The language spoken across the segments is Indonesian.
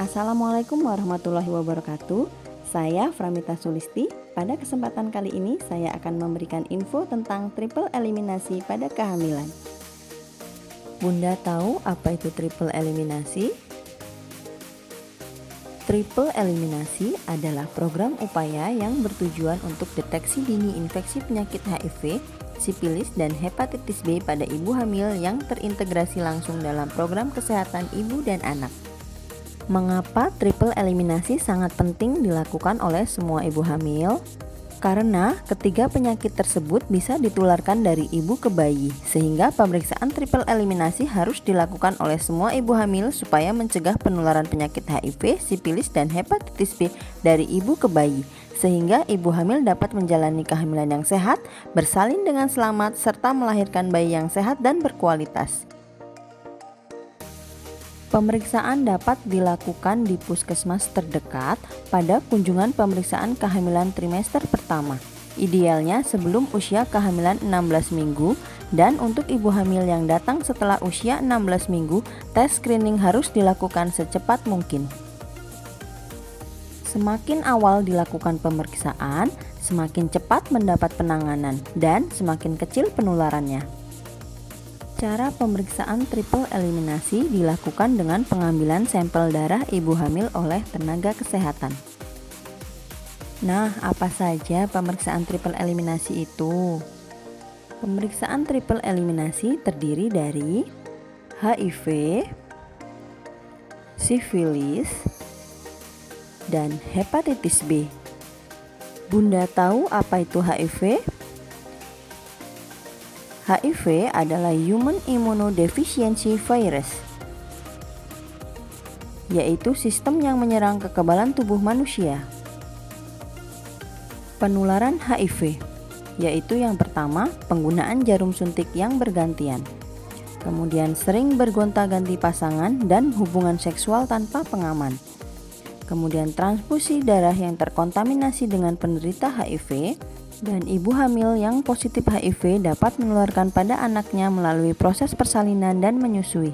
Assalamualaikum warahmatullahi wabarakatuh. Saya Framita Sulisti. Pada kesempatan kali ini saya akan memberikan info tentang triple eliminasi pada kehamilan. Bunda tahu apa itu triple eliminasi? Triple eliminasi adalah program upaya yang bertujuan untuk deteksi dini infeksi penyakit HIV, sifilis, dan hepatitis B pada ibu hamil yang terintegrasi langsung dalam program kesehatan ibu dan anak. Mengapa triple eliminasi sangat penting dilakukan oleh semua ibu hamil? Karena ketiga penyakit tersebut bisa ditularkan dari ibu ke bayi, sehingga pemeriksaan triple eliminasi harus dilakukan oleh semua ibu hamil supaya mencegah penularan penyakit HIV, sifilis, dan hepatitis B dari ibu ke bayi, sehingga ibu hamil dapat menjalani kehamilan yang sehat, bersalin dengan selamat, serta melahirkan bayi yang sehat dan berkualitas. Pemeriksaan dapat dilakukan di puskesmas terdekat pada kunjungan pemeriksaan kehamilan trimester pertama, idealnya sebelum usia kehamilan 16 minggu, dan untuk ibu hamil yang datang setelah usia 16 minggu, tes screening harus dilakukan secepat mungkin. Semakin awal dilakukan pemeriksaan, semakin cepat mendapat penanganan, dan semakin kecil penularannya. Cara pemeriksaan triple eliminasi dilakukan dengan pengambilan sampel darah ibu hamil oleh tenaga kesehatan. Nah, apa saja pemeriksaan triple eliminasi itu? Pemeriksaan triple eliminasi terdiri dari HIV, sifilis, dan hepatitis B. Bunda tahu apa itu HIV? HIV adalah Human Immunodeficiency Virus, yaitu sistem yang menyerang kekebalan tubuh manusia. Penularan HIV, yaitu yang pertama, penggunaan jarum suntik yang bergantian. Kemudian sering bergonta-ganti pasangan dan hubungan seksual tanpa pengaman. Kemudian transfusi darah yang terkontaminasi dengan penderita HIV. Dan ibu hamil yang positif HIV dapat menularkan pada anaknya melalui proses persalinan dan menyusui.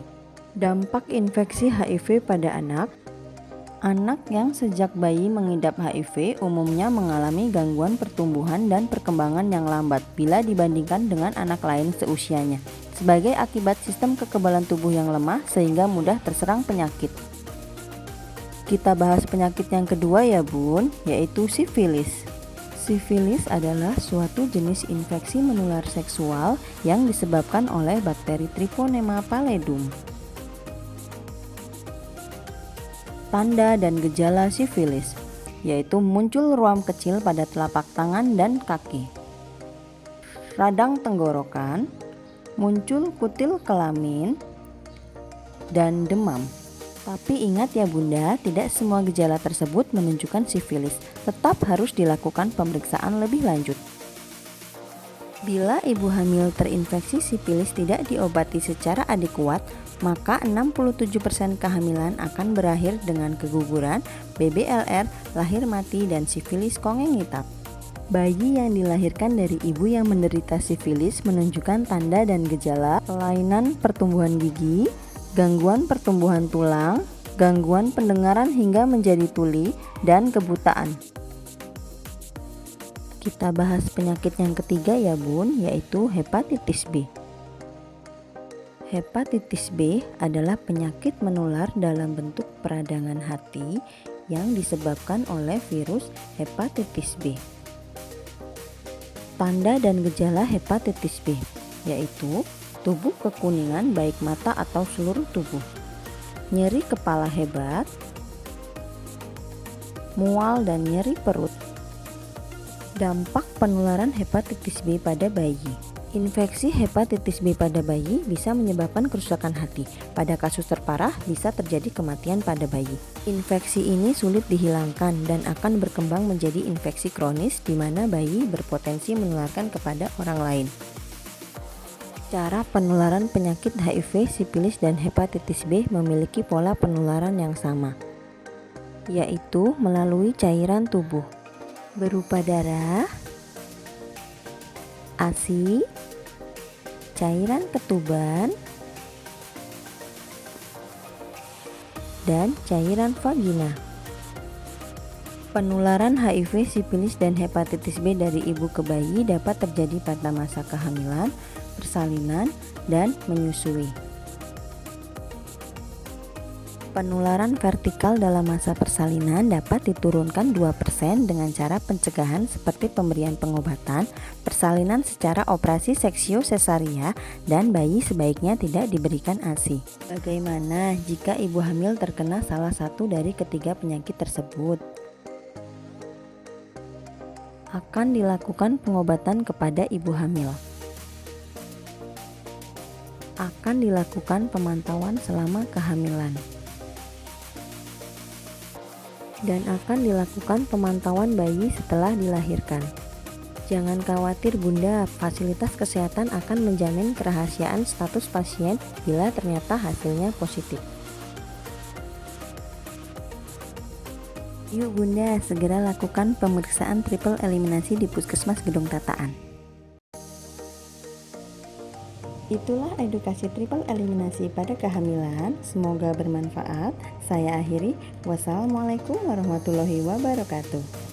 Dampak infeksi HIV pada anak. Anak yang sejak bayi mengidap HIV umumnya mengalami gangguan pertumbuhan dan perkembangan yang lambat bila dibandingkan dengan anak lain seusianya, sebagai akibat sistem kekebalan tubuh yang lemah sehingga mudah terserang penyakit. Kita bahas penyakit yang kedua ya bun, yaitu sifilis. Sifilis adalah suatu jenis infeksi menular seksual yang disebabkan oleh bakteri Treponema pallidum. Tanda dan gejala sifilis, yaitu muncul ruam kecil pada telapak tangan dan kaki, radang tenggorokan, muncul kutil kelamin, dan demam. Tapi ingat ya bunda, tidak semua gejala tersebut menunjukkan sifilis, tetap harus dilakukan pemeriksaan lebih lanjut. Bila ibu hamil terinfeksi sifilis tidak diobati secara adekuat, maka 67% kehamilan akan berakhir dengan keguguran, BBLR, lahir mati, dan sifilis kongenital. Bayi yang dilahirkan dari ibu yang menderita sifilis menunjukkan tanda dan gejala kelainan pertumbuhan gigi, gangguan pertumbuhan tulang, gangguan pendengaran hingga menjadi tuli, dan kebutaan. Kita bahas penyakit yang ketiga ya bun, yaitu hepatitis B. Hepatitis B adalah penyakit menular dalam bentuk peradangan hati yang disebabkan oleh virus hepatitis B. Tanda dan gejala hepatitis B, yaitu tubuh kekuningan baik mata atau seluruh tubuh, nyeri kepala hebat, mual dan nyeri perut. Dampak penularan hepatitis B pada bayi. Infeksi hepatitis B pada bayi bisa menyebabkan kerusakan hati. Pada kasus terparah bisa terjadi kematian pada bayi. Infeksi ini sulit dihilangkan dan akan berkembang menjadi infeksi kronis di mana bayi berpotensi menularkan kepada orang lain. Cara penularan penyakit HIV, sifilis, dan hepatitis B memiliki pola penularan yang sama, yaitu melalui cairan tubuh berupa darah, ASI, cairan ketuban, dan cairan vagina. Penularan HIV, sifilis, dan hepatitis B dari ibu ke bayi dapat terjadi pada masa kehamilan, persalinan, dan menyusui. Penularan vertikal dalam masa persalinan dapat diturunkan 2% dengan cara pencegahan seperti pemberian pengobatan, persalinan secara operasi seksio sesaria, dan bayi sebaiknya tidak diberikan ASI. Bagaimana jika ibu hamil terkena salah satu dari ketiga penyakit tersebut? Akan dilakukan pengobatan kepada ibu hamil. Akan dilakukan pemantauan selama kehamilan. Dan akan dilakukan pemantauan bayi setelah dilahirkan. Jangan khawatir Bunda, fasilitas kesehatan akan menjamin kerahasiaan status pasien bila ternyata hasilnya positif. Yuk Bunda, segera lakukan pemeriksaan triple eliminasi di Puskesmas Gedung Tataan. Itulah edukasi triple eliminasi pada kehamilan, semoga bermanfaat. Saya akhiri, wassalamualaikum warahmatullahi wabarakatuh.